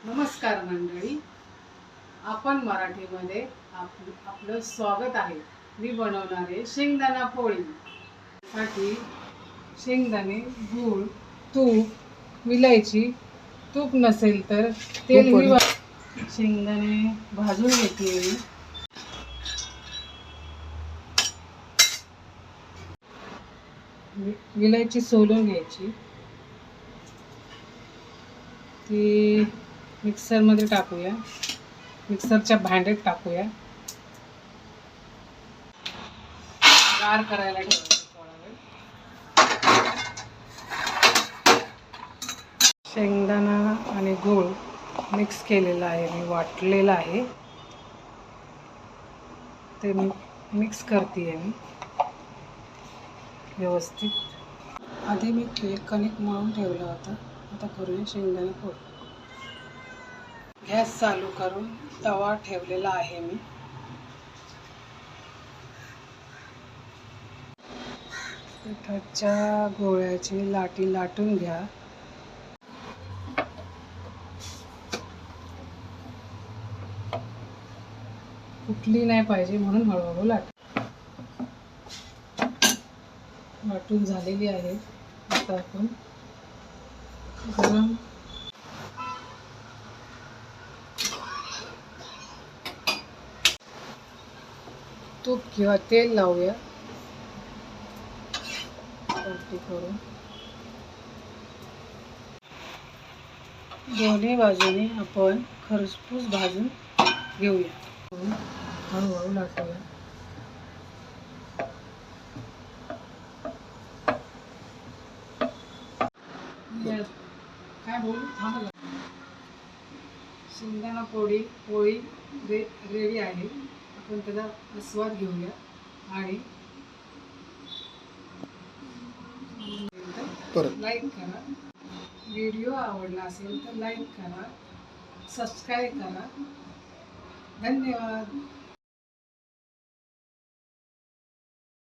नमस्कार मंडळी, आपण मराठीमध्ये आपलं स्वागत आहे। मी बनवणार आहे शेंगदाणा पोळी। साठी शेंगदाणे, गूळ, तूप, विलायची, तूप नसेल तर तेल ही शेंगदाणे भाजून घेते। विलायची सोलून घ्यायची, ती मिक्सर मध्ये टाकूया, मिक्सरच्या भांड्यात टाकूया, गार करायला ठेवायचं थोडा वेळ। शेंगदाणा आणि गूळ मिक्स केलेला आहे, मी वाटलेला आहे, ते मिक्स करते मी व्यवस्थित। आधी मी कणिक मळून ठेवला होता, आता करूया शेंगदाणे पोळी। गॅस चालू करून तवा ठेवलेला आहे मी। पिठाच्या गोळ्याची लाटी लाटून घ्या। फुटली नाही पाहिजे म्हणून हळूहळू लाटून झालेली आहे। आता आपण गरम तूप किंवा तेल लावूया करून। दोन्ही बाजूने आपण खरपूस भाजून घेऊया, हळूहळू लाटूया। काय बोलू, थांबा। शेंगदाणा पोळी रेडी आहे। आपण त्याचा आस्वाद घेऊया आणि लाईक करा। व्हिडिओ आवडला असेल तर लाईक करा, सबस्क्राईब करा। धन्यवाद।